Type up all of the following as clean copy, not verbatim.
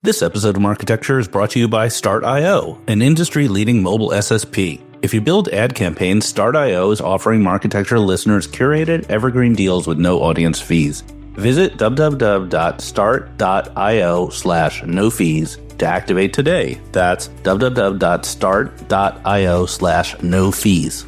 This episode of Marketecture is brought to you by Start.io, an industry-leading mobile SSP. If you build ad campaigns, Start.io is offering Marketecture listeners curated evergreen deals with no audience fees. Visit www.start.io/no-fees to activate today. That's www.start.io/no-fees.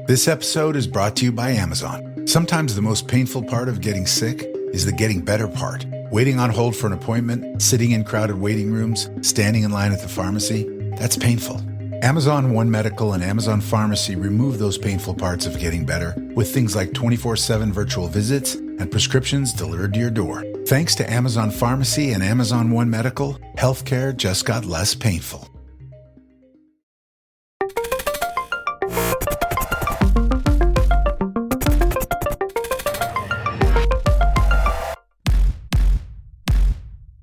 This episode is brought to you by Amazon. Sometimes the most painful part of getting sick is the getting better part. Waiting on hold for an appointment, sitting in crowded waiting rooms, standing in line at the pharmacy, that's painful. Amazon One Medical and Amazon Pharmacy remove those painful parts of getting better with things like 24/7 virtual visits and prescriptions delivered to your door. Thanks to Amazon Pharmacy and Amazon One Medical, healthcare just got less painful.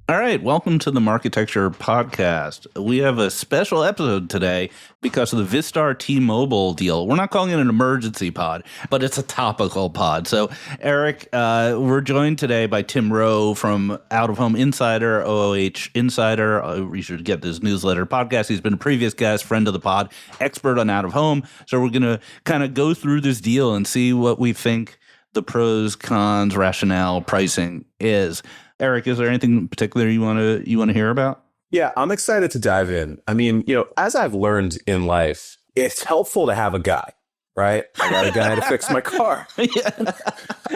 All right, welcome to the Marketecture podcast. We have a special episode today because of the Vistar-TMobile deal. We're not calling it an emergency pod, but it's a topical pod. So, Eric, we're joined today by Tim Rowe from Out of Home Insider, OOH Insider. You should get this newsletter podcast. He's been a previous guest, friend of the pod, expert on out of home. So we're going to kind of go through this deal and see what we think the pros, cons, rationale, pricing is. Eric, is there anything in particular you want to hear about? Yeah, I'm excited to dive in. I mean, as I've learned in life, it's helpful to have a guy, right? I got a guy to fix my car.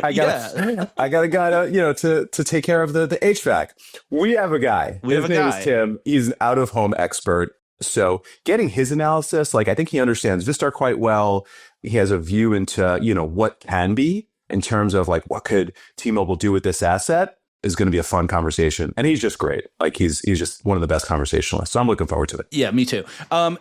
I got a guy to take care of the HVAC. We have a guy. His name is Tim. He's an out-of-home expert. So getting his analysis, I think he understands Vistar quite well. He has a view into, what can be in terms of what could T-Mobile do with this asset. Is going to be a fun conversation. And he's just great. He's just one of the best conversationalists. So I'm looking forward to it. Yeah, me too.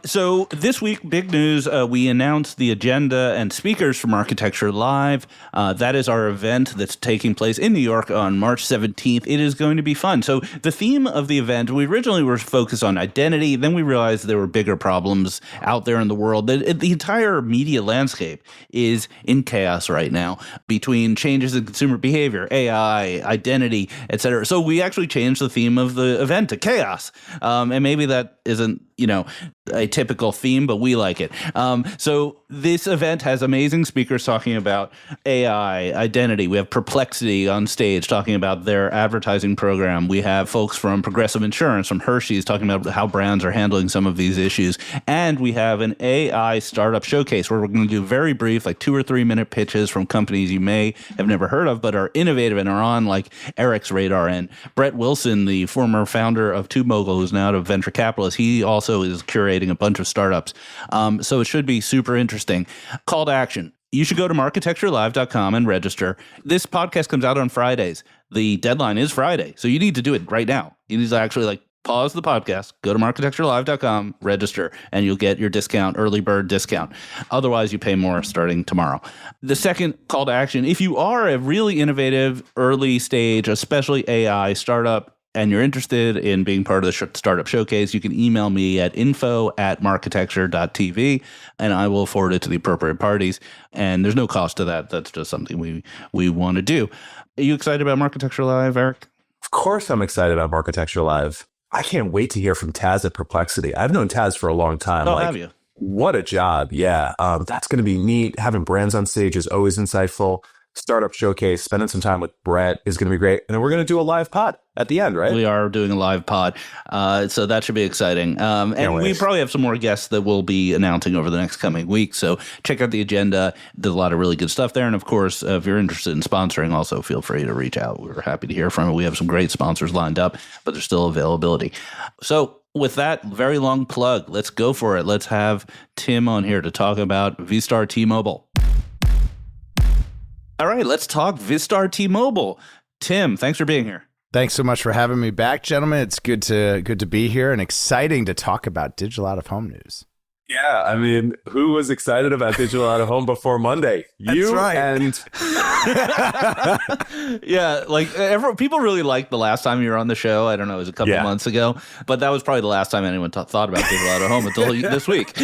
So this week, big news. We announced the agenda and speakers from Architecture Live. That is our event that's taking place in New York on March 17th. It is going to be fun. So the theme of the event, we originally were focused on identity. Then we realized there were bigger problems out there in the world. The entire media landscape is in chaos right now between changes in consumer behavior, AI, identity, etc. So we actually changed the theme of the event to chaos. And maybe that isn't, a typical theme, but we like it. So this event has amazing speakers talking about AI, identity. We have Perplexity on stage talking about their advertising program. We have folks from Progressive Insurance, from Hershey's, talking about how brands are handling some of these issues. And we have an AI startup showcase where we're going to do very brief, 2 or 3 minute pitches from companies you may have never heard of, but are innovative and are on Eric's radar. And Brett Wilson, the former founder of T-Mobile, who's now a venture capitalist, he also is curating a bunch of startups. So it should be super interesting. Call to action. You should go to marketecturelive.com and register. This podcast comes out on Fridays. The deadline is Friday. So you need to do it right now. You need to actually pause the podcast, go to marketecturelive.com, register, and you'll get your discount, early bird discount. Otherwise, you pay more starting tomorrow. The second call to action, if you are a really innovative, early stage, especially AI startup, and you're interested in being part of the Startup Showcase, you can email me at info@marketecture.tv, and I will forward it to the appropriate parties. And there's no cost to that. That's just something we want to do. Are you excited about Marketecture Live, Eric? Of course I'm excited about Marketecture Live. I can't wait to hear from Taz at Perplexity. I've known Taz for a long time. Oh, have you? What a job. Yeah. That's going to be neat. Having brands on stage is always insightful. Startup Showcase, spending some time with Brett is going to be great. And then we're going to do a live pod at the end, right? We are doing a live pod. So that should be exciting. And we probably have some more guests that we'll be announcing over the next coming weeks. So check out the agenda. There's a lot of really good stuff there. And of course, if you're interested in sponsoring, also feel free to reach out. We're happy to hear from it. We have some great sponsors lined up, but there's still availability. So with that very long plug, let's go for it. Let's have Tim on here to talk about Vistar-TMobile. All right, let's talk Vistar-TMobile. Tim, thanks for being here. Thanks so much for having me back, gentlemen. It's good to be here and exciting to talk about digital out-of-home news. Yeah, I mean, who was excited about digital out-of-home before Monday? You right. And yeah, people really liked the last time you were on the show. I don't know, it was a couple months ago, but that was probably the last time anyone thought about digital out-of-home until this week.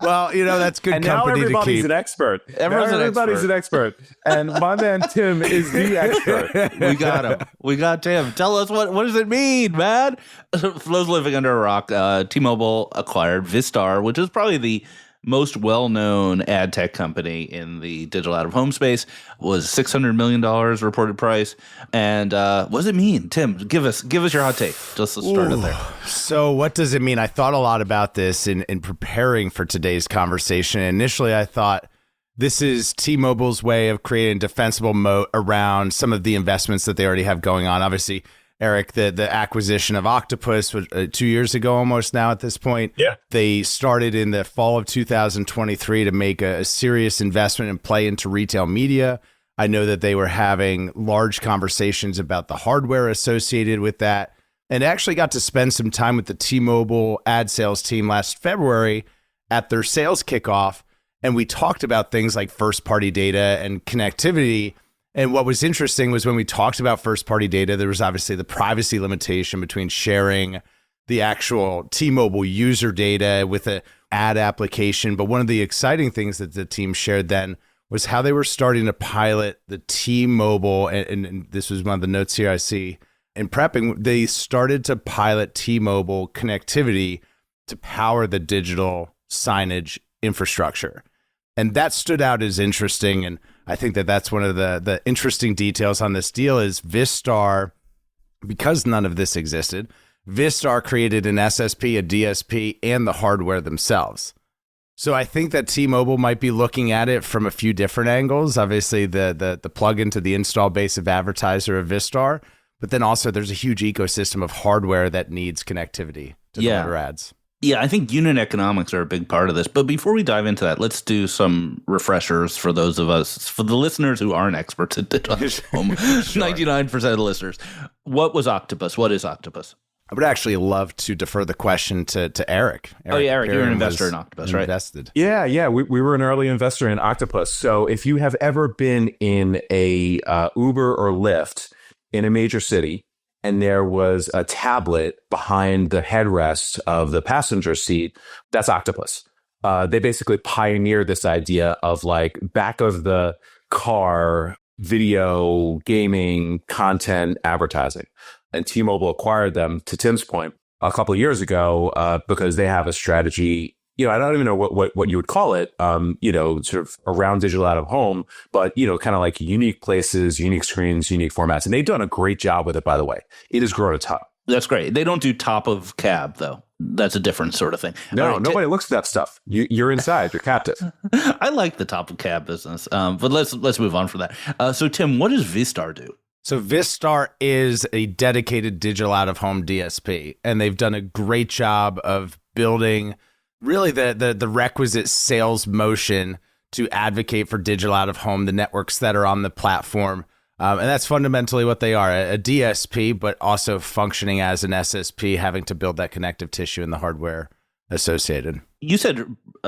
Well, that's good And now company to everybody's keep. an expert. Everybody's an expert. And my man Tim is the expert. We got him. We got Tim. Tell us what does it mean, man? For those living under a rock, T-Mobile acquired Vistar, which is probably the most well-known ad tech company in the digital out-of-home space. Was $600 million reported price. And what does it mean? Tim, give us your hot take. Just let's start it there. So what does it mean? I thought a lot about this in preparing for today's conversation. Initially, I thought this is T-Mobile's way of creating a defensible moat around some of the investments that they already have going on. Obviously, Eric, the acquisition of Octopus was 2 years ago almost now at this point. Yeah. They started in the fall of 2023 to make a serious investment and play into retail media. I know that they were having large conversations about the hardware associated with that, and actually got to spend some time with the T-Mobile ad sales team last February at their sales kickoff, and we talked about things like first-party data and connectivity. And what was interesting was when we talked about first-party data, there was obviously the privacy limitation between sharing the actual T-Mobile user data with an ad application. But one of the exciting things that the team shared then was how they were starting to pilot the T-Mobile, and this was one of the notes here I see in prepping, they started to pilot T-Mobile connectivity to power the digital signage infrastructure. And that stood out as interesting. And I think that that's one of the interesting details on this deal is Vistar, because none of this existed, Vistar created an SSP, a DSP, and the hardware themselves. So I think that T-Mobile might be looking at it from a few different angles. Obviously, the plug into the install base of advertiser of Vistar, but then also there's a huge ecosystem of hardware that needs connectivity to deliver ads. Yeah, I think unit economics are a big part of this. But before we dive into that, let's do some refreshers for those of us, for the listeners who aren't experts at digital home. 99% of the listeners. What was Octopus? What is Octopus? I would actually love to defer the question to Eric. Eric, you're an investor in Octopus, right? Invested. Yeah. We were an early investor in Octopus. So if you have ever been in a Uber or Lyft in a major city, and there was a tablet behind the headrest of the passenger seat, that's Octopus. They basically pioneered this idea of like back of the car video, gaming, content, advertising. And T-Mobile acquired them, to Tim's point, a couple of years ago because they have a strategy. I don't even know what you would call it, sort of around digital out of home, but, kind of like unique places, unique screens, unique formats. And they've done a great job with it, by the way. It has grown a ton. That's great. They don't do top of cab, though. That's a different sort of thing. No, nobody looks at that stuff. You're inside. You're captive. I like the top of cab business, but let's move on from that. So, Tim, what does Vistar do? So Vistar is a dedicated digital out-of-home DSP, and they've done a great job of building really the requisite sales motion to advocate for digital out-of-home, the networks that are on the platform. And that's fundamentally what they are, a DSP, but also functioning as an SSP, having to build that connective tissue and the hardware associated. You said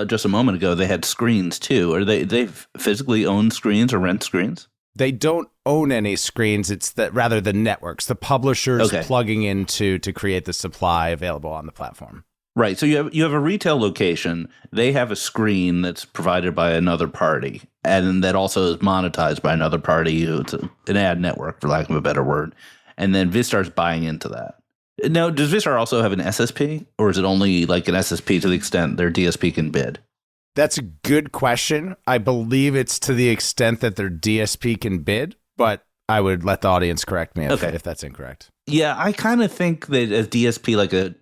just a moment ago they had screens too. Are they physically own screens or rent screens? They don't own any screens. It's rather the networks, the publishers plugging into to create the supply available on the platform. Right. So you have a retail location. They have a screen that's provided by another party, and that also is monetized by another party. It's an ad network, for lack of a better word. And then Vistar's buying into that. Now, does Vistar also have an SSP, or is it only like an SSP to the extent their DSP can bid? That's a good question. I believe it's to the extent that their DSP can bid, but I would let the audience correct me if that's incorrect. Yeah, I kind of think that a DSP, like a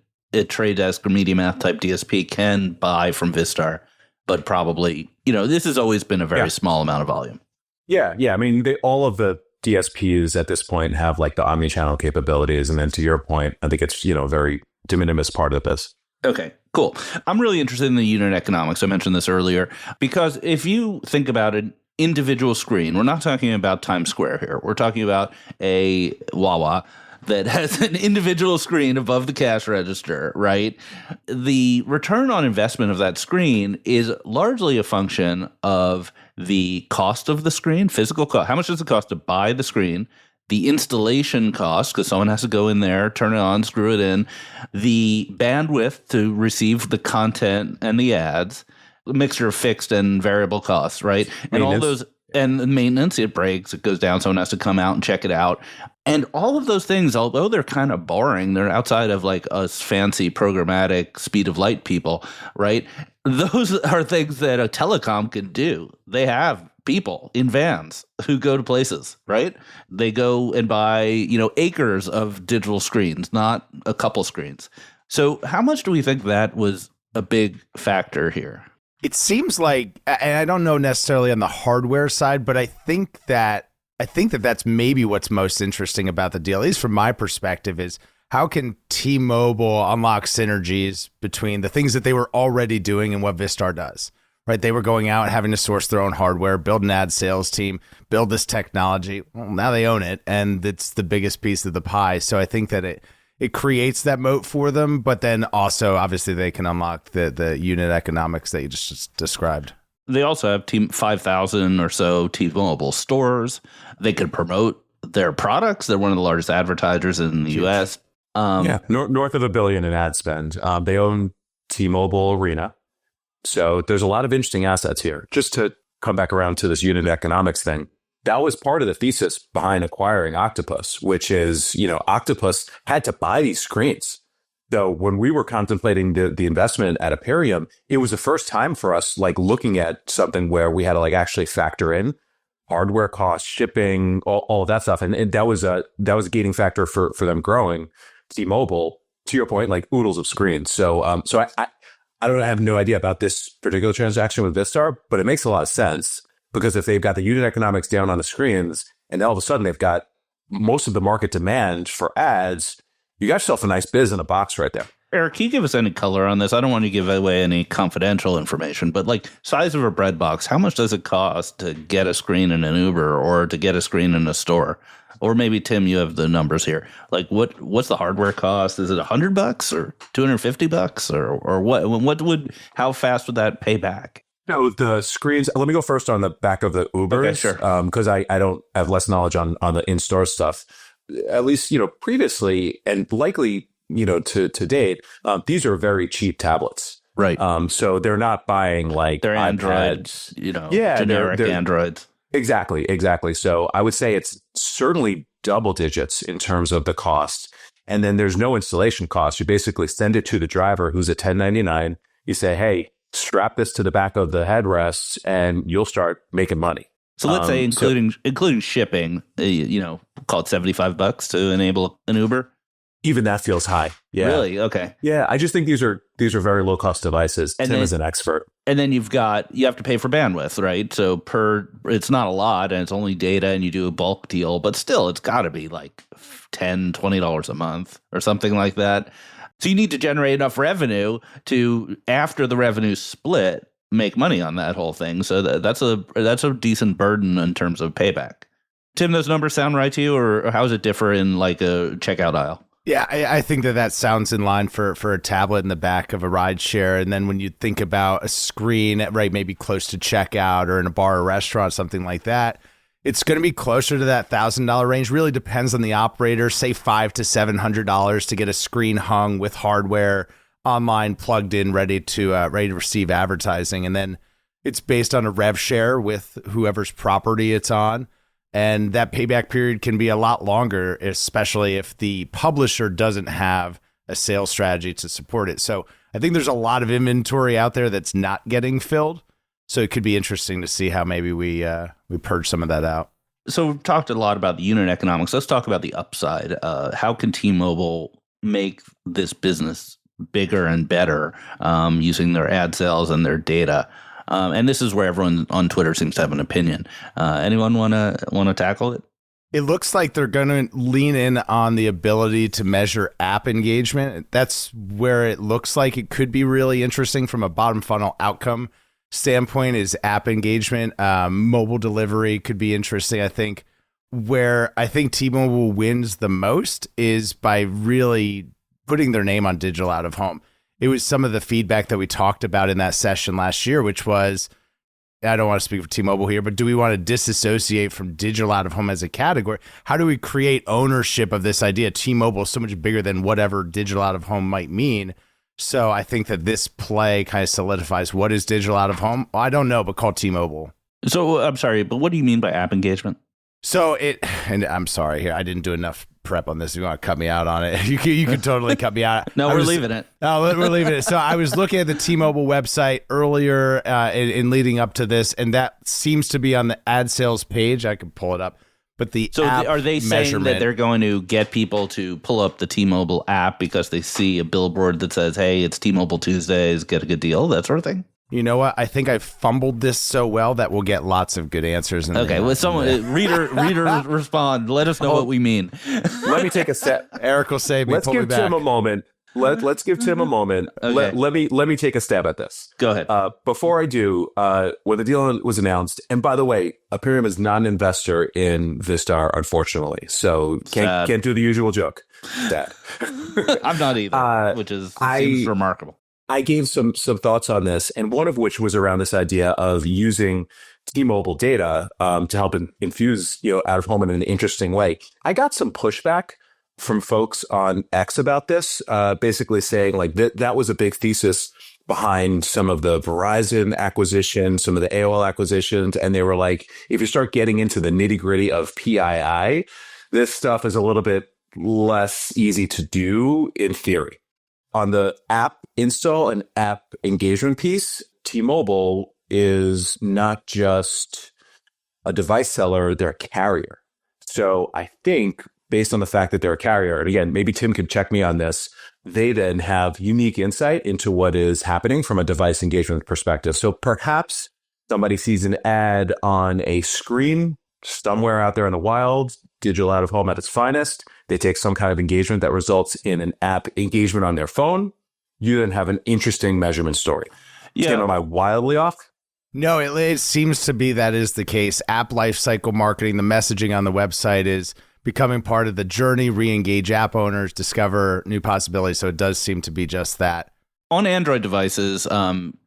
Trade Desk or Media Math type DSP, can buy from Vistar, but probably, this has always been a very small amount of volume. Yeah. I mean, all of the DSPs at this point have like the omni-channel capabilities. And then to your point, I think it's, a very de minimis part of this. Okay, cool. I'm really interested in the unit economics. I mentioned this earlier because if you think about an individual screen, we're not talking about Times Square here. We're talking about a Wawa that has an individual screen above the cash register, right? The return on investment of that screen is largely a function of the cost of the screen, physical cost. How much does it cost to buy the screen, the installation cost, because someone has to go in there, turn it on, screw it in, the bandwidth to receive the content and the ads, a mixture of fixed and variable costs, right? And all those, and the maintenance, it breaks, it goes down, someone has to come out and check it out. And all of those things, although they're kind of boring, they're outside of like us fancy programmatic speed of light people, right? Those are things that a telecom can do. They have people in vans who go to places, right? They go and buy, acres of digital screens, not a couple screens. So how much do we think that was a big factor here? It seems like, and I don't know necessarily on the hardware side, but I think that that's maybe what's most interesting about the deal, at least from my perspective, is how can T-Mobile unlock synergies between the things that they were already doing and what Vistar does, right? They were going out and having to source their own hardware, build an ad sales team, build this technology. Well, now they own it, and it's the biggest piece of the pie. So I think that it creates that moat for them, but then also, obviously, they can unlock the unit economics that you just described. They also have 5,000 or so T-Mobile stores. They could promote their products. They're one of the largest advertisers in the U.S. North of $1 billion in ad spend. They own T-Mobile Arena. So there's a lot of interesting assets here. Just to come back around to this unit economics thing, that was part of the thesis behind acquiring Octopus, which is, Octopus had to buy these screens. So when we were contemplating the investment at Aperium, it was the first time for us, looking at something where we had to actually factor in hardware costs, shipping, all of that stuff. And that was a gating factor for them growing T-Mobile, to your point, oodles of screens. So I have no idea about this particular transaction with Vistar, but it makes a lot of sense because if they've got the unit economics down on the screens and all of a sudden they've got most of the market demand for ads, you got yourself a nice biz in a box right there. Eric, can you give us any color on this? I don't want to give away any confidential information, but size of a bread box, how much does it cost to get a screen in an Uber or to get a screen in a store? Or maybe, Tim, you have the numbers here. What's the hardware cost? Is it $100 or $250 or what? How fast would that pay back? No, the screens. Let me go first on the back of the Ubers, okay, sure. Because I don't have less knowledge on the in-store stuff. At least previously and likely to date, these are very cheap tablets, right? So they're not buying they're Androids, generic Androids. Exactly. So I would say it's certainly double digits in terms of the cost. And then there's no installation cost. You basically send it to the driver who's a 1099. You say, hey, strap this to the back of the headrests and you'll start making money. So let's say including shipping, call it $75 to enable an Uber. Even that feels high. Yeah. Really? Okay. Yeah. I just think these are very low cost devices. Tim is an expert. And then you have to pay for bandwidth, right? So it's not a lot and it's only data and you do a bulk deal, but still it's got to be $10, $20 a month or something like that. So you need to generate enough revenue to, after the revenue split, make money on that whole thing. So that's a decent burden in terms of payback. Tim, those numbers sound right to you, or how does it differ in a checkout aisle? Yeah, I think that sounds in line for a tablet in the back of a ride share. And then when you think about a screen, right, maybe close to checkout or in a bar or restaurant, something like that, it's going to be closer to that $1,000 range. Really depends on the operator, say $500 to $700 to get a screen hung with hardware online, plugged in, ready to receive advertising. And then it's based on a rev share with whoever's property it's on. And that payback period can be a lot longer, especially if the publisher doesn't have a sales strategy to support it. So I think there's a lot of inventory out there that's not getting filled. So it could be interesting to see how maybe we purge some of that out. So we've talked a lot about the unit economics. Let's talk about the upside. How can T-Mobile make this business bigger and better using their ad sales and their data? And this is where everyone on Twitter seems to have an opinion. Anyone want to tackle it? It looks like they're going to lean in on the ability to measure app engagement. That's where it looks like it could be really interesting from a bottom funnel outcome standpoint is app engagement. Mobile delivery could be interesting, I think. Where I think T-Mobile wins the most is by really putting their name on digital out of home. It was some of the feedback that we talked about in that session last year, which was I don't want to speak for T-Mobile here, but do we want to disassociate from digital out-of-home as a category? How do we create ownership of this idea? T-Mobile is so much bigger than whatever digital out-of-home might mean. So I think that this play kind of solidifies what is digital out-of-home. Well, I don't know, but call T-Mobile. So I'm sorry, but what do you mean by app engagement? So and I'm sorry here, I didn't do enough prep on this. You want to cut me out on it? You can totally cut me out. No, we're leaving it. No, we're leaving it. So I was looking at the T-Mobile website earlier in leading up to this, and that seems to be on the ad sales page. I can pull it up. But are they saying that they're going to get people to pull up the T-Mobile app because they see a billboard that says, "Hey, it's T-Mobile Tuesdays, get a good deal," that sort of thing? You know what? I think I fumbled this so well that we'll get lots of good answers. Okay, well, someone reader respond. Let us know what we mean. Let me take a step. Eric will save me. Let's give Tim a moment. Let's give Tim a moment. Okay. Let me take a stab at this. Go ahead. Before I do, when the deal was announced, and by the way, Imperium is not an investor in Vistar, unfortunately, so can't do the usual joke. Sad. I'm not either, which seems remarkable. I gave some thoughts on this, and one of which was around this idea of using T-Mobile data to help infuse out of home in an interesting way. I got some pushback from folks on X about this, basically saying like that was a big thesis behind some of the Verizon acquisition, some of the AOL acquisitions, and they were like, if you start getting into the nitty gritty of PII, this stuff is a little bit less easy to do in theory. On the app install and app engagement piece, T-Mobile is not just a device seller, they're a carrier. So I think based on the fact that they're a carrier, and again, maybe Tim could check me on this, they then have unique insight into what is happening from a device engagement perspective. So perhaps somebody sees an ad on a screen somewhere out there in the wild, digital out of home at its finest. They take some kind of engagement that results in an app engagement on their phone. You then have an interesting measurement story. Yeah. Tim, am I wildly off? No, it seems to be that is the case. App lifecycle marketing, the messaging on the website is becoming part of the journey, re-engage app owners, discover new possibilities. So it does seem to be just that. On Android devices,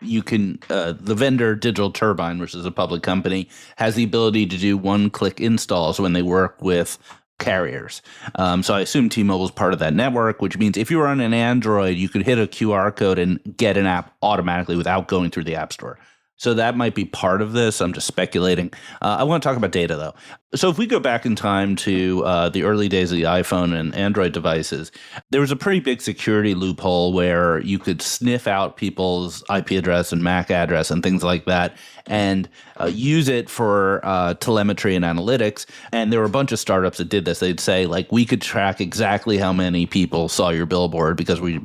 you can the vendor Digital Turbine, which is a public company, has the ability to do one-click installs when they work with carriers. So I assume T-Mobile is part of that network, which means if you were on an Android, you could hit a QR code and get an app automatically without going through the App Store. So that might be part of this. I'm just speculating. I want to talk about data, though. So if we go back in time to the early days of the iPhone and Android devices, there was a pretty big security loophole where you could sniff out people's IP address and MAC address and things like that and use it for telemetry and analytics. And there were a bunch of startups that did this. They'd say, like, we could track exactly how many people saw your billboard because we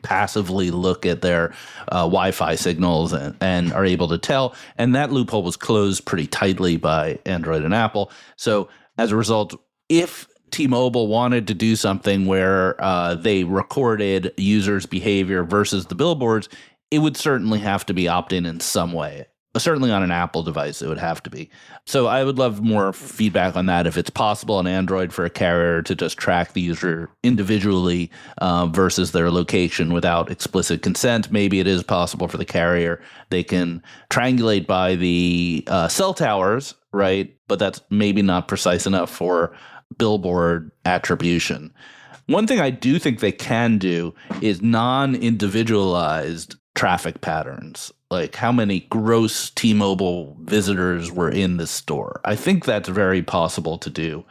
passively look at their Wi-Fi signals and are able to tell. And that loophole was closed pretty tightly by Android and Apple. So as a result, if T-Mobile wanted to do something where they recorded users' behavior versus the billboards, it would certainly have to be opt-in in some way. Certainly on an Apple device, it would have to be. So I would love more feedback on that. If it's possible on Android for a carrier to just track the user individually versus their location without explicit consent, maybe it is possible for the carrier. They can triangulate by the cell towers, right? But that's maybe not precise enough for billboard attribution. One thing I do think they can do is non-individualized traffic patterns, like how many gross T-Mobile visitors were in the store. I think that's very possible to do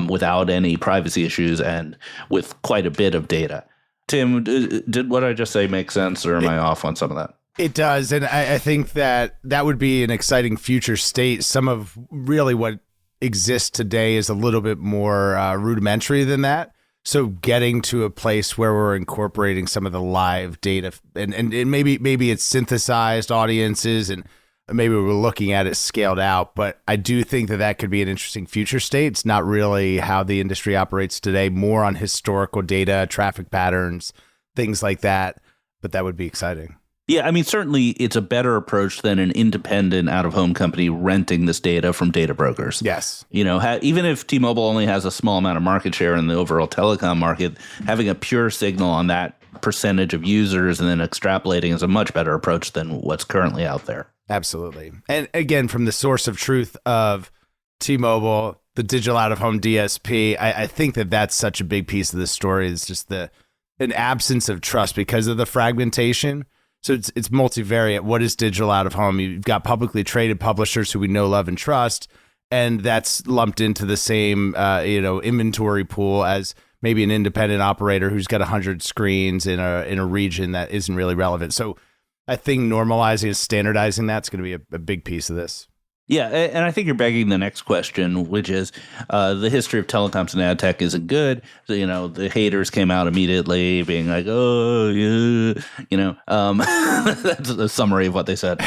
without any privacy issues and with quite a bit of data. Tim, did what I just say make sense, or am I off on some of that? It does, and I think that would be an exciting future state. Some of really what exists today is a little bit more rudimentary than that. So getting to a place where we're incorporating some of the live data and maybe it's synthesized audiences and maybe we're looking at it scaled out. But I do think that could be an interesting future state. It's not really how the industry operates today, more on historical data, traffic patterns, things like that. But that would be exciting. Yeah, I mean, certainly it's a better approach than an independent out-of-home company renting this data from data brokers. Yes. You know, even if T-Mobile only has a small amount of market share in the overall telecom market, having a pure signal on that percentage of users and then extrapolating is a much better approach than what's currently out there. Absolutely. And again, from the source of truth of T-Mobile, the digital out-of-home DSP, I think that that's such a big piece of the story is just an absence of trust because of the fragmentation. So it's multivariate. What is digital out-of-home? You've got publicly traded publishers who we know, love, and trust, and that's lumped into the same inventory pool as maybe an independent operator who's got 100 screens in a region that isn't really relevant. So I think normalizing and standardizing that's going to be a big piece of this. Yeah, and I think you're begging the next question, which is the history of telecoms and ad tech isn't good. So, the haters came out immediately being like, oh, yeah, that's a summary of what they said.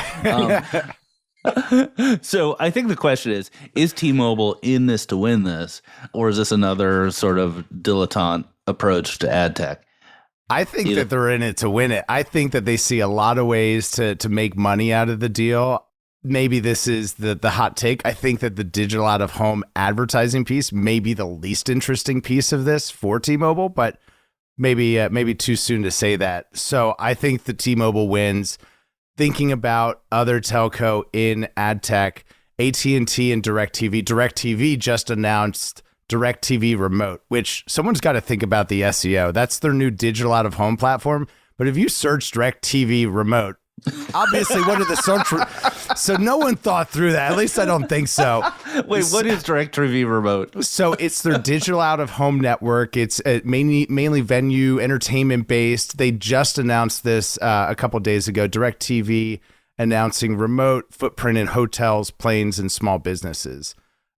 So I think the question is T-Mobile in this to win this, or is this another sort of dilettante approach to ad tech? I think that they're in it to win it. I think that they see a lot of ways to make money out of the deal. Maybe this is the hot take. I think that the digital out-of-home advertising piece may be the least interesting piece of this for T-Mobile, but maybe too soon to say that. So I think the T-Mobile wins. Thinking about other telco in ad tech, AT&T and DirecTV. DirecTV just announced DirecTV Remote, which someone's got to think about the SEO. That's their new digital out-of-home platform. But if you search DirecTV Remote, obviously what are the search? So no one thought through that. At least I don't think so. Wait, what is DirecTV Remote? So it's their digital out-of-home network. It's mainly venue entertainment based. They just announced this a couple of days ago. DirecTV announcing remote footprint in hotels, planes, and small businesses.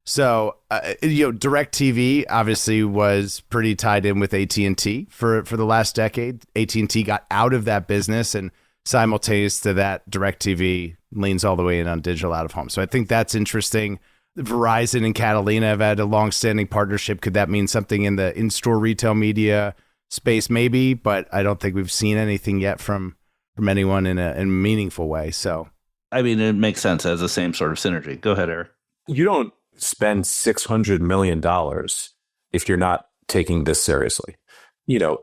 So DirecTV obviously was pretty tied in with AT&T for the last decade. AT&T got out of that business, and simultaneous to that, DirecTV leans all the way in on digital out-of-home. So I think that's interesting. Verizon and Catalina have had a long-standing partnership. Could that mean something in the in-store retail media space? Maybe, but I don't think we've seen anything yet from anyone in a meaningful way. So, I mean, it makes sense as the same sort of synergy. Go ahead, Eric. You don't spend $600 million if you're not taking this seriously.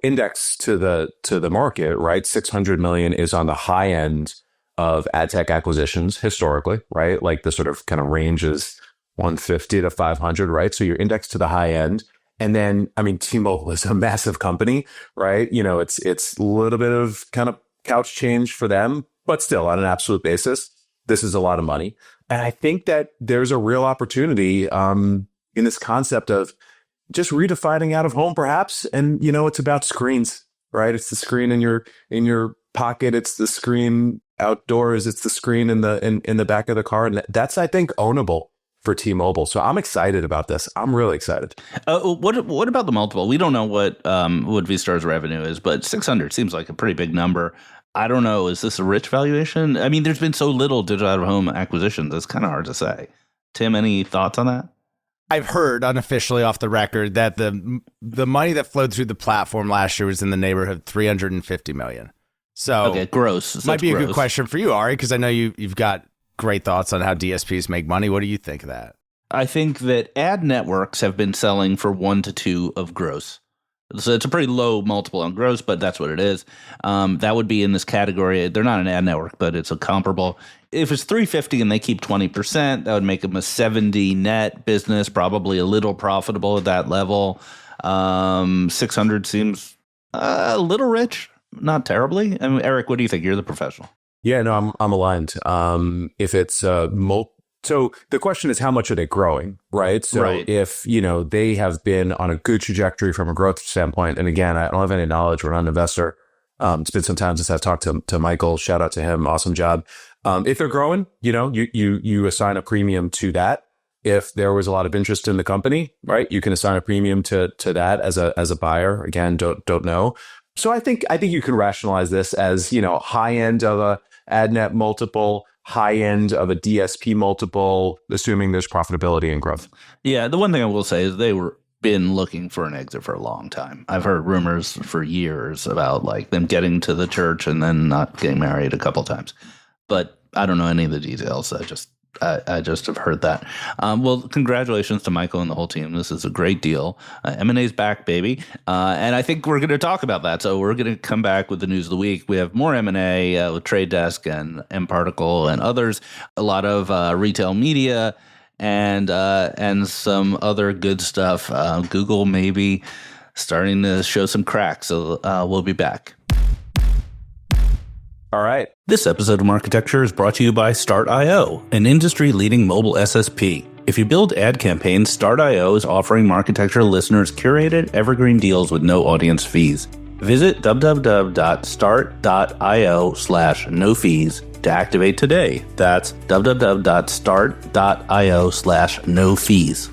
Index to the market, right? 600 million is on the high end of ad tech acquisitions historically, right? Like the sort of kind of range is 150 to 500, right? So you're indexed to the high end. And then, T-Mobile is a massive company, right? It's a little bit of kind of couch change for them, but still on an absolute basis, this is a lot of money. And I think that there's a real opportunity in this concept of just redefining out of home, perhaps. And, it's about screens, right? It's the screen in your pocket. It's the screen outdoors. It's the screen in the back of the car. And that's, I think, ownable for T-Mobile. So I'm excited about this. I'm really excited. What about the multiple? We don't know what Vistar's revenue is, but 600 seems like a pretty big number. I don't know. Is this a rich valuation? I mean, there's been so little digital out-of-home acquisitions. It's kind of hard to say. Tim, any thoughts on that? I've heard unofficially off the record that the money that flowed through the platform last year was in the neighborhood of $350 million. So okay, gross. Might be a good question for you, Ari, because I know you've got great thoughts on how DSPs make money. What do you think of that? I think that ad networks have been selling for 1 to 2 of gross. So it's a pretty low multiple on gross, but that's what it is. That would be in this category. They're not an ad network, but it's a comparable. If it's 350 and they keep 20%, that would make them a 70 net business, probably a little profitable at that level. 600 seems a little rich, not terribly. Eric, what do you think? You're the professional. Yeah, no, I'm aligned. If it's so the question is, how much are they growing, right? So if, they have been on a good trajectory from a growth standpoint, and again, I don't have any knowledge, we're not an investor. It's been some time since I've talked to Michael. Shout out to him. Awesome job. If they're growing, you assign a premium to that. If there was a lot of interest in the company, right, you can assign a premium to that as a buyer. Again, don't know. So I think you can rationalize this as, high end of a ad net multiple, high end of a DSP multiple, assuming there's profitability and growth. Yeah, the one thing I will say is they were been looking for an exit for a long time. I've heard rumors for years about like them getting to the church and then not getting married a couple times. But I don't know any of the details. I just have heard that. Well, congratulations to Michael and the whole team. This is a great deal. M&A's back, baby. And I think we're going to talk about that. So we're going to come back with the news of the week. We have more M&A with Trade Desk and M-Particle and others, a lot of retail media and some other good stuff. Google maybe starting to show some cracks. So we'll be back. All right. This episode of Architecture is brought to you by Start.io, an industry-leading mobile SSP. If you build ad campaigns, Start.io is offering Architecture listeners curated evergreen deals with no audience fees. Visit www.start.io/no fees to activate today. That's www.start.io/no fees.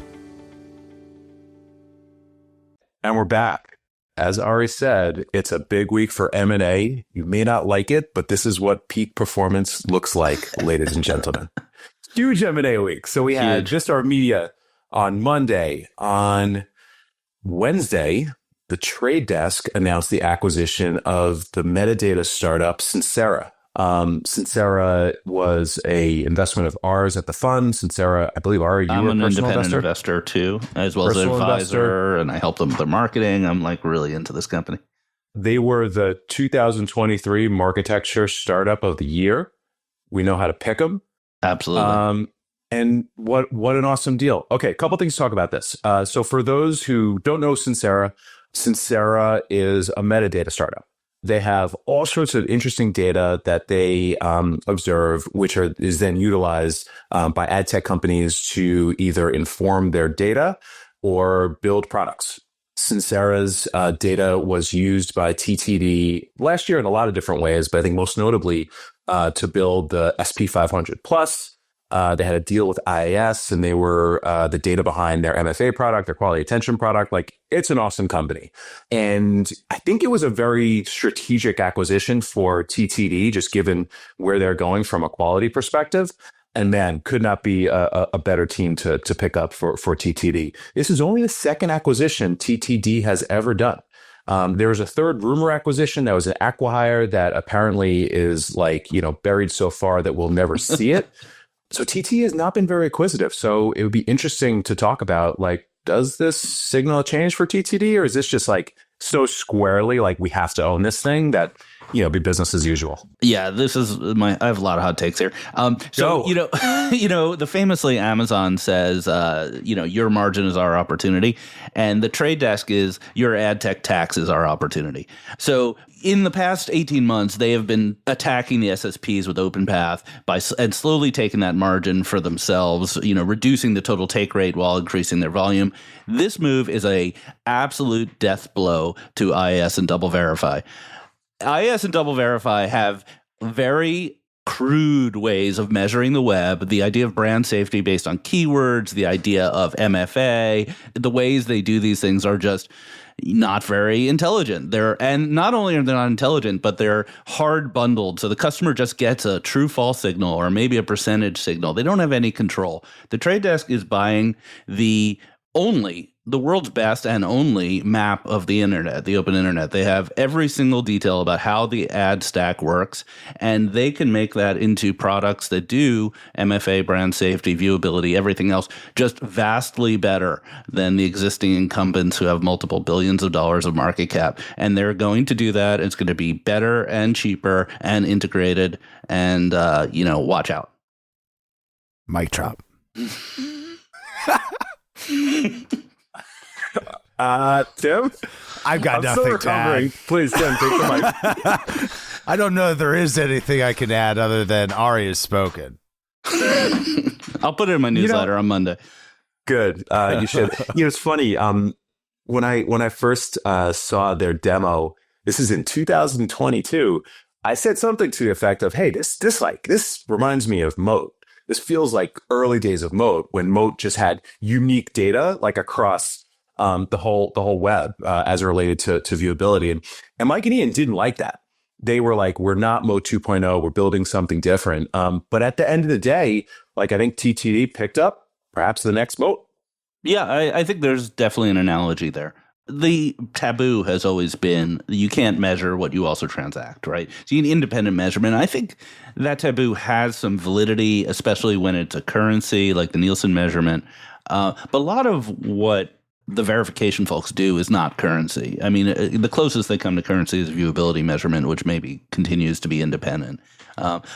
And we're back. As Ari said, it's a big week for M&A. You may not like it, but this is what peak performance looks like, ladies and gentlemen. Huge M&A week. So we had Vistar Media on Monday. On Wednesday, the Trade Desk announced the acquisition of the metadata startup Sincera. Sincera was a investment of ours at the fund. Sincera, I believe, Ari, you were a personal investor too, as well as an advisor, and I helped them with their marketing. I'm like really into this company. They were the 2023 Marketecture Startup of the Year. We know how to pick them. Absolutely. And what an awesome deal. Okay, a couple things to talk about this. So for those who don't know Sincera, Sincera is a metadata startup. They have all sorts of interesting data that they observe, which is then utilized by ad tech companies to either inform their data or build products. Sincera's data was used by TTD last year in a lot of different ways, but I think most notably to build the SP500 Plus. They had a deal with IAS, and they were the data behind their MFA product, their quality attention product. Like, it's an awesome company. And I think it was a very strategic acquisition for TTD, just given where they're going from a quality perspective. And man, could not be a better team to pick up for TTD. This is only the second acquisition TTD has ever done. There was a third rumor acquisition that was an acqui-hire that apparently is buried so far that we'll never see it. So TT has not been very acquisitive. So it would be interesting to talk about, does this signal a change for TTD, or is this just so squarely we have to own this thing that, be business as usual? Yeah, this is I have a lot of hot takes here. The famously Amazon says, your margin is our opportunity. And the Trade Desk is your ad tech tax is our opportunity. So in the past 18 months, they have been attacking the SSPs with OpenPath and slowly taking that margin for themselves, reducing the total take rate while increasing their volume. This move is a absolute death blow to IAS and Double Verify. IAS and Double Verify have very crude ways of measuring the web, the idea of brand safety based on keywords, the idea of MFA, the ways they do these things are just not very intelligent. And not only are they not intelligent, but they're hard bundled. So the customer just gets a true false signal or maybe a percentage signal. They don't have any control. The Trade Desk is buying the world's best and only map of the internet, the open internet. They have every single detail about how the ad stack works, and they can make that into products that do MFA, brand safety, viewability, everything else, just vastly better than the existing incumbents who have multiple billions of dollars of market cap. And they're going to do that. It's going to be better and cheaper and integrated, and, watch out. Mic drop. Tim? I've got nothing to add. Please, Tim, take the mic. I don't know if there is anything I can add other than Ari has spoken. I'll put it in my newsletter on Monday. Good. You should. It's funny. When I first saw their demo, this is in 2022, I said something to the effect of, "Hey, this reminds me of Moat. This feels like early days of Moat, when Moat just had unique data across the whole web as it related to viewability." And Mike and Ian didn't like that. They were like, "We're not Moat 2.0. We're building something different." But at the end of the day, I think TTD picked up perhaps the next Moat. Yeah, I think there's definitely an analogy there. the taboo has always been you can't measure what you also transact, right? So you need independent measurement. I think that taboo has some validity, especially when it's a currency like the Nielsen measurement. But a lot of what the verification folks do is not currency. I mean, the closest they come to currency is viewability measurement, which maybe continues to be independent.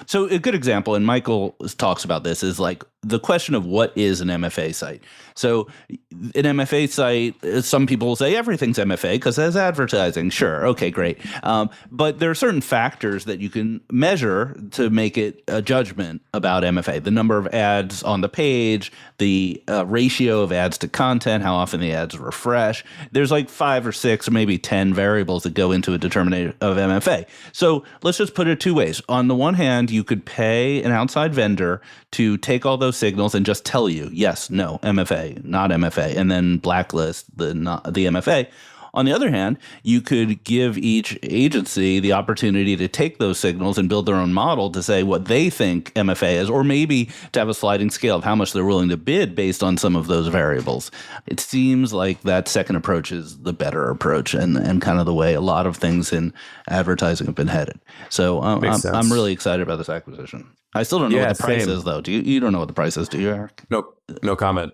So a good example, and Michael talks about this, is like the question of what is an MFA site. So an MFA site, some people will say everything's MFA because it has advertising. Sure. Okay, great. But there are certain factors that you can measure to make it a judgment about MFA. The number of ads on the page, the ratio of ads to content, how often the ads refresh. There's like 5 or 6 or maybe 10 variables that go into a determination of MFA. So let's just put it 2 ways. On the one hand, you could pay an outside vendor to take all those signals and just tell you, yes, no, MFA, not MFA, and then blacklist the MFA. On the other hand, you could give each agency the opportunity to take those signals and build their own model to say what they think MFA is, or maybe to have a sliding scale of how much they're willing to bid based on some of those variables. It seems like that second approach is the better approach and kind of the way a lot of things in advertising have been headed. So I'm really excited about this acquisition. I still don't know what the price is, though. You don't know what the price is, do you, Eric? No comment.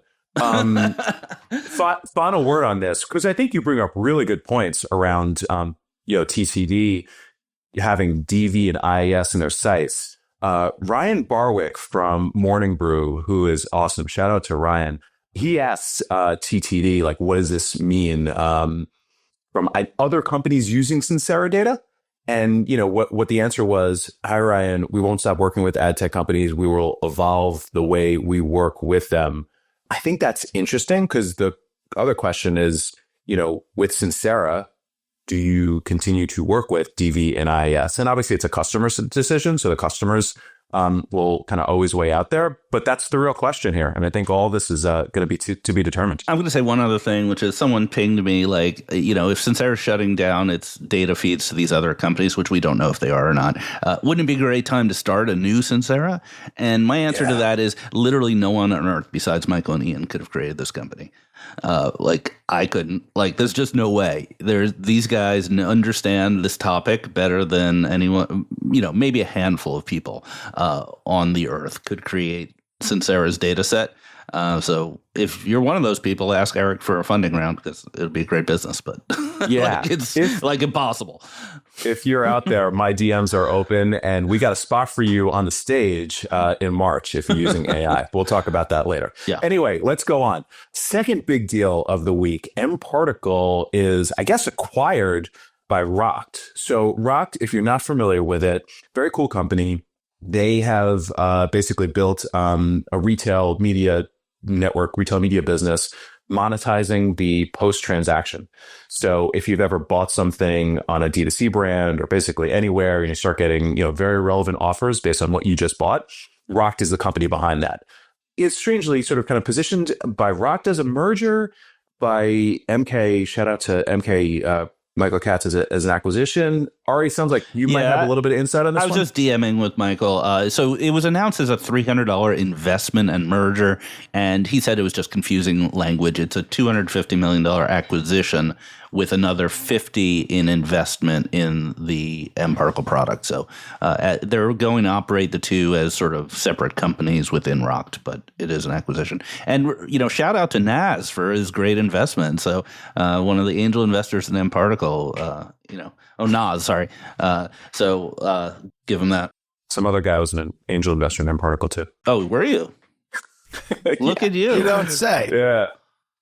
Final word on this, because I think you bring up really good points around TCD having DV and IES in their sites. Ryan Barwick from Morning Brew, who is awesome, shout out to Ryan, he asks TTD, like, what does this mean from other companies using Sincera data? And what the answer was: hi Ryan, we won't stop working with ad tech companies, we will evolve the way we work with them. I think that's interesting because the other question is, with Sincera, do you continue to work with DV and IES? And obviously it's a customer's decision, so the customers will kind of always weigh out there. But that's the real question here. And I think all this is going to be to be determined. I'm going to say one other thing, which is someone pinged me like, if Sincera is shutting down its data feeds to these other companies, which we don't know if they are or not, wouldn't it be a great time to start a new Sincera? And my answer to that is literally no one on earth besides Michael and Ian could have created this company. I couldn't. There's just no way. These guys understand this topic better than anyone. Maybe a handful of people on the earth could create Sincera's data set. So if you're one of those people, ask Eric for a funding round because it would be a great business. But yeah, it's impossible. If you're out there, my DMs are open, and we got a spot for you on the stage in March if you're using AI. We'll talk about that later. Yeah. Anyway, let's go on. Second big deal of the week: mParticle is, I guess, acquired by Rokt. So Rokt, if you're not familiar with it, very cool company. They have basically built a retail media network, retail media business, monetizing the post-transaction. So if you've ever bought something on a D2C brand or basically anywhere and you start getting, very relevant offers based on what you just bought, Rokt is the company behind that. It's strangely sort of kind of positioned by Rokt as a merger, by MK, shout out to MK, Michael Katz as an acquisition. Ari, sounds like you might have a little bit of insight on this one. I was just DMing with Michael. So it was announced as a $300 investment and merger, and he said it was just confusing language. It's a $250 million acquisition with another $50 in investment in the mParticle product. So they're going to operate the two as sort of separate companies within Rokt, but it is an acquisition. And, shout out to Naz for his great investment. So one of the angel investors in mParticle, Naz, sorry. So give him that. Some other guy was an angel investor in mParticle too. Oh, were you? Look at you. You don't say. Yeah.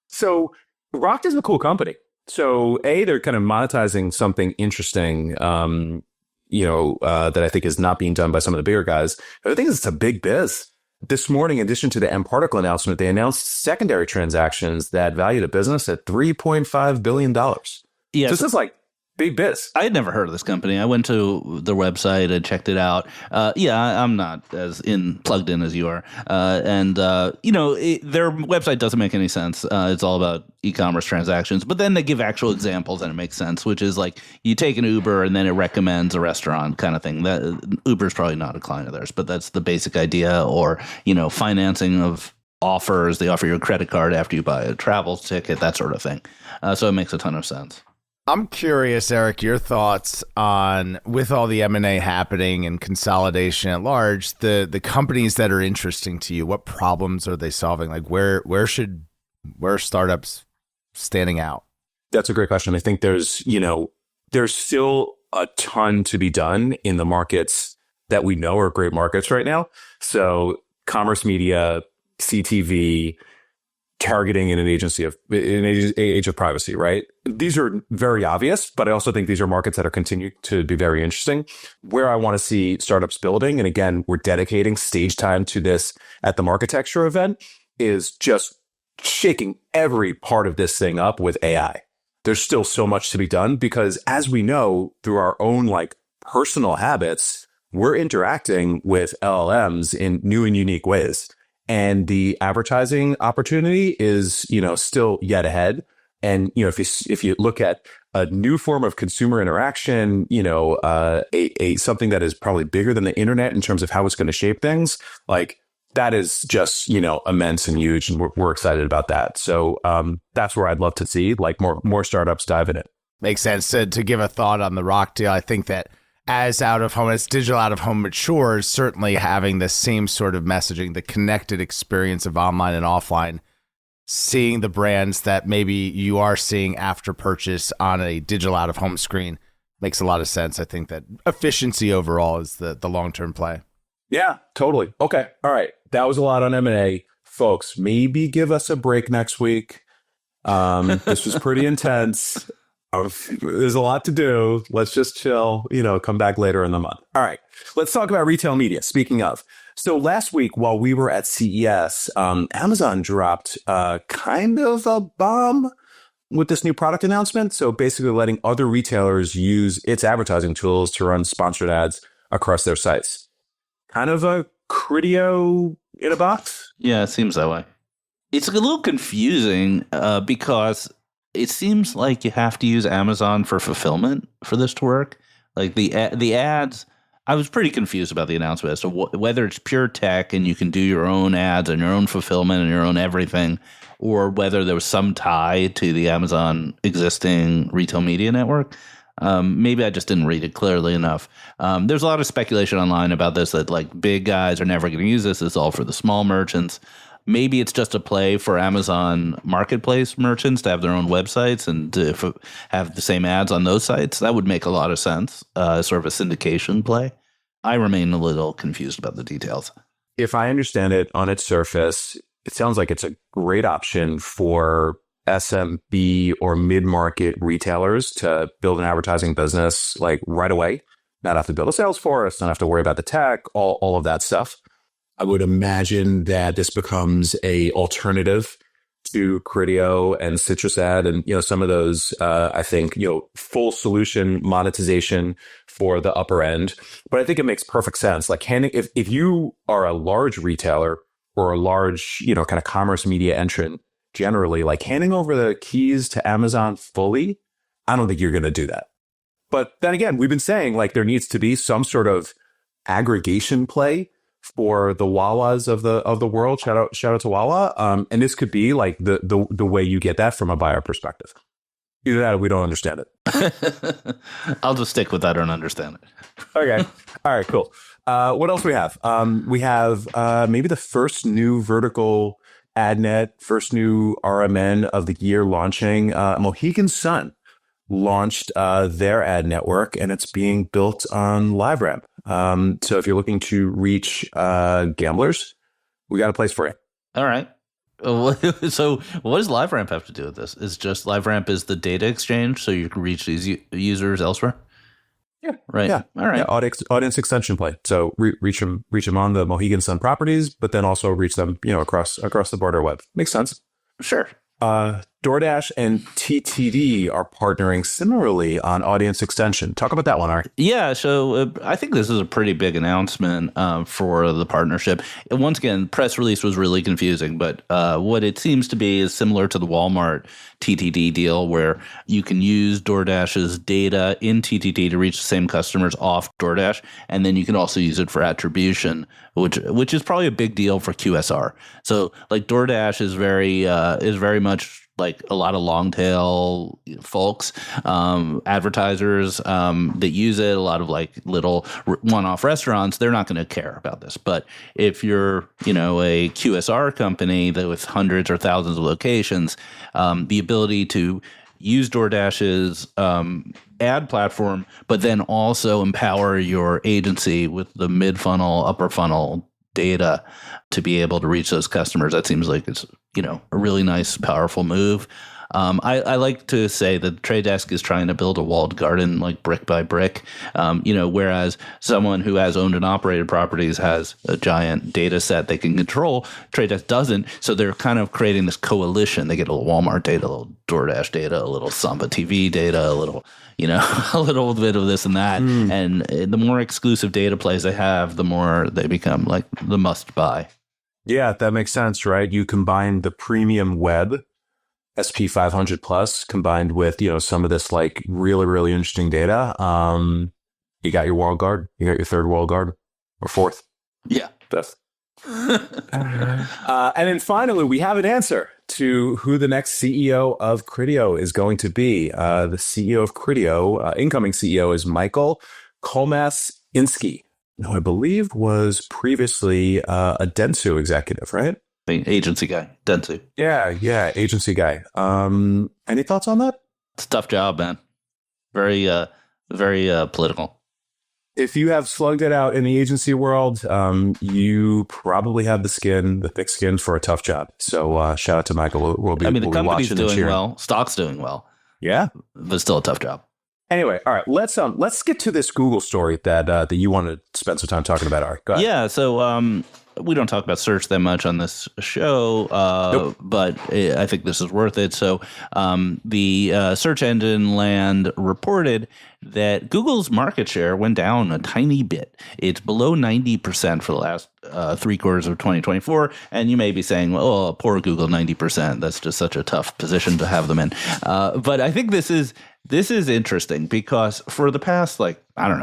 So Rokt is a cool company. So they're kind of monetizing something interesting, that I think is not being done by some of the bigger guys. I think it's a big biz. This morning, in addition to the mParticle announcement, they announced secondary transactions that value the business at $3.5 billion. Yeah, so this is like big biz. I had never heard of this company. I went to their website and checked it out. I'm not as plugged in as you are. Their website doesn't make any sense. It's all about e-commerce transactions, but then they give actual examples and it makes sense, which is like you take an Uber and then it recommends a restaurant kind of thing. That Uber's probably not a client of theirs, but that's the basic idea. Or, financing of offers. They offer you a credit card after you buy a travel ticket, that sort of thing. So it makes a ton of sense. I'm curious, Eric, your thoughts on, with all the M&A happening and consolidation at large, the companies that are interesting to you. What problems are they solving? Like where are startups standing out? That's a great question. I think there's still a ton to be done in the markets that we know are great markets right now. So commerce media, CTV, targeting in an age of privacy, right? These are very obvious, but I also think these are markets that are continuing to be very interesting. Where I want to see startups building, and again, we're dedicating stage time to this at the Marketecture event, is just shaking every part of this thing up with AI. There's still so much to be done because, as we know, through our own personal habits, we're interacting with LLMs in new and unique ways. And the advertising opportunity is, still yet ahead. And, if you look at a new form of consumer interaction, something that is probably bigger than the internet in terms of how it's going to shape things, that is just, immense and huge. And we're excited about that. So that's where I'd love to see more startups dive in it. Makes sense. To give a thought on the Rock deal, I think that as digital out of home matures, certainly having the same sort of messaging, the connected experience of online and offline, seeing the brands that maybe you are seeing after purchase on a digital out of home screen makes a lot of sense. I think that efficiency overall is the long-term play. Yeah, totally. Okay. All right. That was a lot on M&A. Folks, maybe give us a break next week. This was pretty intense. There's a lot to do. Let's just chill, come back later in the month. All right. Let's talk about retail media. Speaking of. So last week, while we were at CES, Amazon dropped kind of a bomb with this new product announcement. So basically letting other retailers use its advertising tools to run sponsored ads across their sites. Kind of a Criteo in a box? Yeah, it seems that way. It's a little confusing because it seems like you have to use Amazon for fulfillment for this to work. Like the ads, I was pretty confused about the announcement as to whether it's pure tech and you can do your own ads and your own fulfillment and your own everything, or whether there was some tie to the Amazon existing retail media network. Maybe I just didn't read it clearly enough. There's a lot of speculation online about this, that big guys are never going to use this. It's all for the small merchants. Maybe it's just a play for Amazon marketplace merchants to have their own websites and to have the same ads on those sites. That would make a lot of sense, sort of a syndication play. I remain a little confused about the details. If I understand it on its surface, it sounds like it's a great option for SMB or mid-market retailers to build an advertising business right away. Not have to build a sales force, not have to worry about the tech, all of that stuff. I would imagine that this becomes a alternative to Criteo and Citrus Ad and some of those I think full solution monetization for the upper end. But I think it makes perfect sense. If you are a large retailer or a large kind of commerce media entrant, generally, handing over the keys to Amazon fully, I don't think you're going to do that. But then again, we've been saying there needs to be some sort of aggregation play for the Wawas of the world. Shout out to Wawa. And this could be the way you get that from a buyer perspective. Either that or we don't understand it. I'll just stick with I don't understand it. Okay. All right, cool. What else we have? We have maybe the first new vertical AdNet, first new RMN of the year launching. Mohegan Sun launched their ad network, and it's being built on LiveRamp. So if you're looking to reach gamblers, we got a place for you. All right. So what does LiveRamp have to do with this? Is just LiveRamp is the data exchange so you can reach these users elsewhere? Yeah. Right. Yeah. All right. Yeah, audience extension play. So reach them on the Mohegan Sun properties, but then also reach them, across the border web. Makes sense. Sure. DoorDash and TTD are partnering similarly on audience extension. Talk about that one, Ari. Yeah, so I think this is a pretty big announcement for the partnership. Once again, press release was really confusing, but what it seems to be is similar to the Walmart TTD deal, where you can use DoorDash's data in TTD to reach the same customers off DoorDash, and then you can also use it for attribution, which is probably a big deal for QSR. So, like, DoorDash is very much like a lot of long tail folks, advertisers that use it, a lot of like little one-off restaurants, they're not going to care about this. But if you're, a QSR company that with hundreds or thousands of locations, the ability to use DoorDash's ad platform, but then also empower your agency with the mid-funnel, upper funnel data to be able to reach those customers. That seems like it's, a really nice, powerful move. I like to say that the Trade Desk is trying to build a walled garden, like brick by brick, whereas someone who has owned and operated properties has a giant data set they can control. Trade Desk doesn't. So they're kind of creating this coalition. They get a little Walmart data, a little DoorDash data, a little Samba TV data, a little, a little bit of this and that. And the more exclusive data plays they have, the more they become like the must buy. Yeah, that makes sense, right? You combine the premium web SP 500 plus combined with, some of this like really, really interesting data. You got your walled garden, you got your third walled garden or fourth. Yeah. Fifth. And then finally, we have an answer to who the next CEO of Criteo is going to be. The CEO of Criteo, incoming CEO, is Michael Kolmasinski, who I believe was previously a Dentsu executive, right? Agency guy, Dentsu. Yeah, agency guy. Any thoughts on that? It's a tough job, man. Very political. If you have slugged it out in the agency world, you probably have the thick skin for a tough job. So shout out to Michael. The company's doing well. Stock's doing well. Yeah. But still a tough job. Anyway, all right, let's get to this Google story that you wanted to spend some time talking about, Ari. Go ahead. Yeah, so we don't talk about search that much on this show, Nope. but I think this is worth it. So the Search Engine Land reported that Google's market share went down a tiny bit. It's below 90% for the last 3 quarters of 2024. And you may be saying, well, poor Google, 90%. That's just such a tough position to have them in. But I think this is interesting because for the past,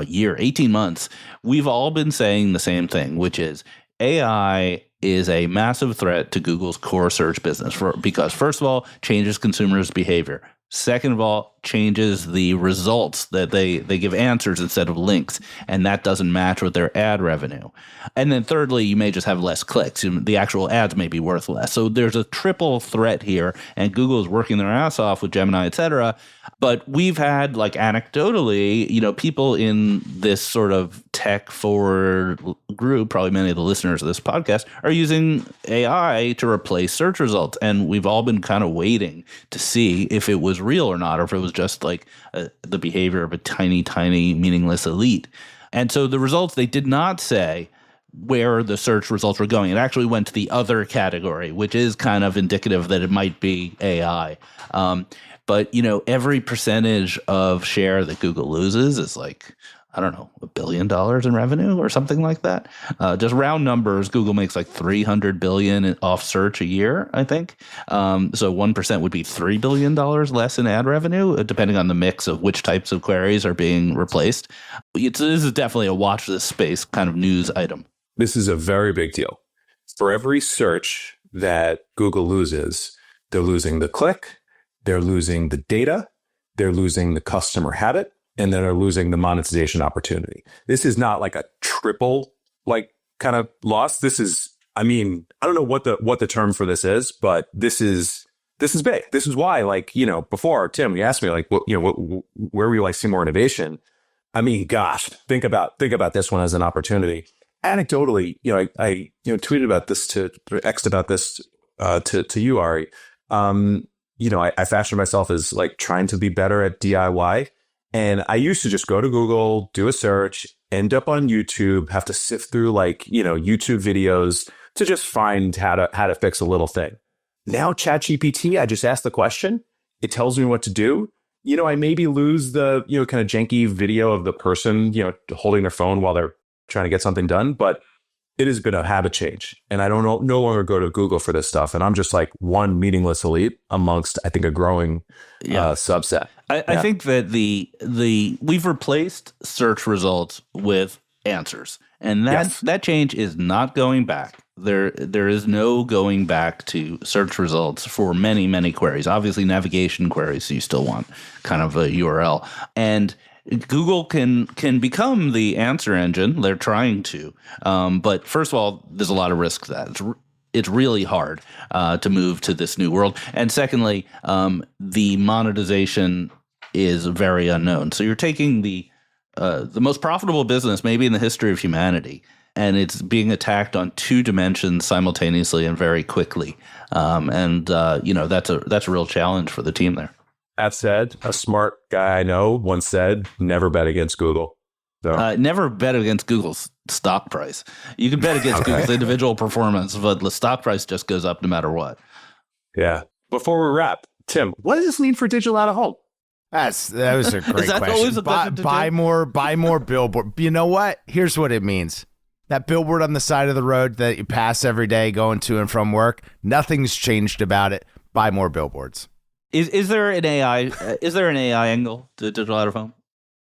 year, 18 months, we've all been saying the same thing, which is AI is a massive threat to Google's core search business because, first of all, changes consumers' behavior. Second of all, changes the results that they give answers instead of links, and that doesn't match with their ad revenue. And then thirdly, you may just have less clicks. The actual ads may be worth less. So there's a triple threat here, and Google is working their ass off with Gemini, et cetera. But we've had, anecdotally, people in this sort of tech-forward group, probably many of the listeners of this podcast, are using AI to replace search results. And we've all been kind of waiting to see if it was real or not, or if it was just the behavior of a tiny, tiny, meaningless elite. And so the results, they did not say where the search results were going. It actually went to the other category, which is kind of indicative that it might be AI. But, every percentage of share that Google loses is $1 billion in revenue or something like that. Just round numbers, Google makes $300 billion off search a year, I think. So 1% would be $3 billion less in ad revenue, depending on the mix of which types of queries are being replaced. This is definitely a watch this space kind of news item. This is a very big deal. For every search that Google loses, they're losing the click, they're losing the data, they're losing the customer habit, and then they're losing the monetization opportunity. This is not like a triple kind of loss. This is, I don't know what the term for this is, but this is big. This is why, before, Tim, you asked me where we see more innovation. Gosh, think about this one as an opportunity. Anecdotally, I tweeted about this X'd about this to you, Ari. I fashioned myself as trying to be better at DIY. And I used to just go to Google, do a search, end up on YouTube, have to sift through YouTube videos to just find how to fix a little thing. Now ChatGPT, I just ask the question, it tells me what to do. I maybe lose the, kind of janky video of the person, holding their phone while they're trying to get something done. But it has been a habit change. And I don't no longer go to Google for this stuff. And I'm just like one meaningless elite amongst, I think, a growing subset. I think that we've replaced search results with answers. And that change is not going back. There is no going back to search results for many, many queries. Obviously, navigation queries, you still want kind of a URL. And Google can become the answer engine. They're trying to. But first of all, there's a lot of risk to that. It's really hard to move to this new world. And secondly, the monetization is very unknown. So you're taking the most profitable business maybe in the history of humanity, and it's being attacked on two dimensions simultaneously and very quickly. That's a real challenge for the team there. That said, a smart guy I know once said, never bet against Google. So. Never bet against Google's stock price. You can bet against Google's individual performance, but the stock price just goes up no matter what. Yeah. Before we wrap, Tim, what does this mean for digital out of home? That was a great question. Buy more billboard. You know what? Here's what it means. That billboard on the side of the road that you pass every day going to and from work, nothing's changed about it. Buy more billboards. Is there an AI angle to digital out of home?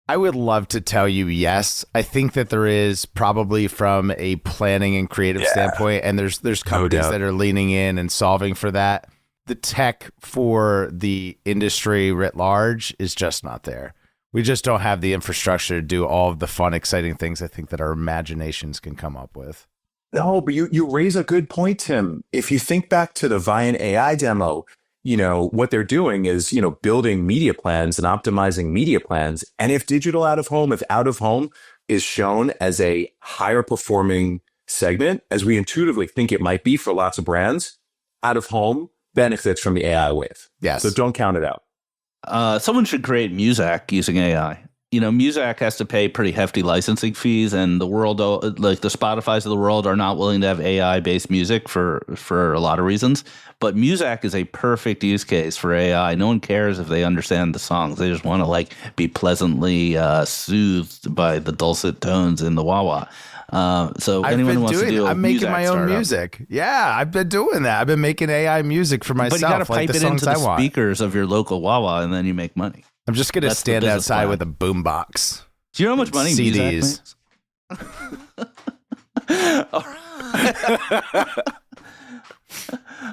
I would love to tell you yes. I think that there is, probably from a planning and creative standpoint, and there's companies that are leaning in and solving for that. The tech for the industry writ large is just not there. We just don't have the infrastructure to do all of the fun, exciting things I think that our imaginations can come up with. No, but you raise a good point, Tim. If you think back to the Viant AI demo, what they're doing is, building media plans and optimizing media plans. And if digital out of home is shown as a higher performing segment, as we intuitively think it might be for lots of brands, out of home benefits from the AI wave. Yes. So don't count it out. Someone should create Muzak using AI. Muzak has to pay pretty hefty licensing fees, and the world, like the Spotifys of the world, are not willing to have AI-based music for a lot of reasons. But Muzak is a perfect use case for AI. No one cares if they understand the songs; they just want to be pleasantly soothed by the dulcet tones in the wah-wah. So anyone who wants to do I'm making my own music. Yeah, I've been doing that. I've been making AI music for myself. But you got to pipe it into the speakers of your local wah-wah, and then you make money. I'm just going to stand outside with a boombox. Do you know how much money CDs makes?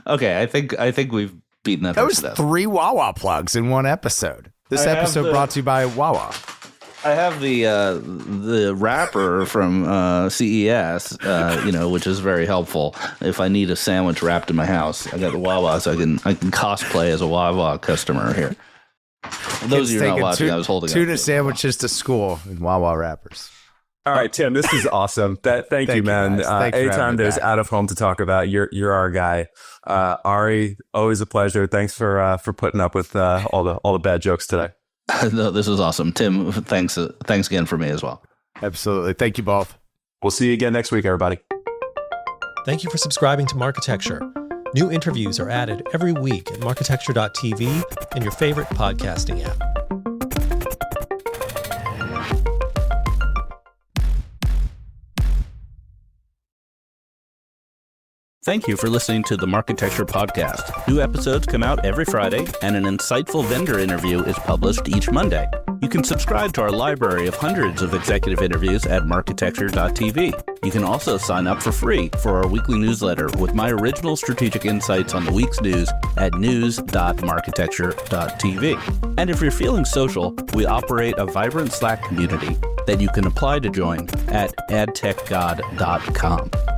Okay, I think we've beaten that. That was 3 Wawa plugs in one episode. This episode brought to you by Wawa. I have the wrapper from CES, which is very helpful. If I need a sandwich wrapped in my house, I got the Wawa, so I can cosplay as a Wawa customer here. Those of you not watching, I was holding tuna sandwiches to school in Wawa wrappers. All right, Tim, this is awesome. Thank you, man. Anytime there's out of home to talk about, you're our guy. Ari, always a pleasure. Thanks for putting up with all the bad jokes today. No, this is awesome, Tim. Thanks again for me as well. Absolutely. Thank you both. We'll see you again next week, everybody. Thank you for subscribing to Marketecture. New interviews are added every week at marketecture.tv and your favorite podcasting app. Thank you for listening to the Marketecture podcast. New episodes come out every Friday, and an insightful vendor interview is published each Monday. You can subscribe to our library of hundreds of executive interviews at marketecture.tv. You can also sign up for free for our weekly newsletter with my original strategic insights on the week's news at news.marketecture.tv. And if you're feeling social, we operate a vibrant Slack community that you can apply to join at adtechgod.com.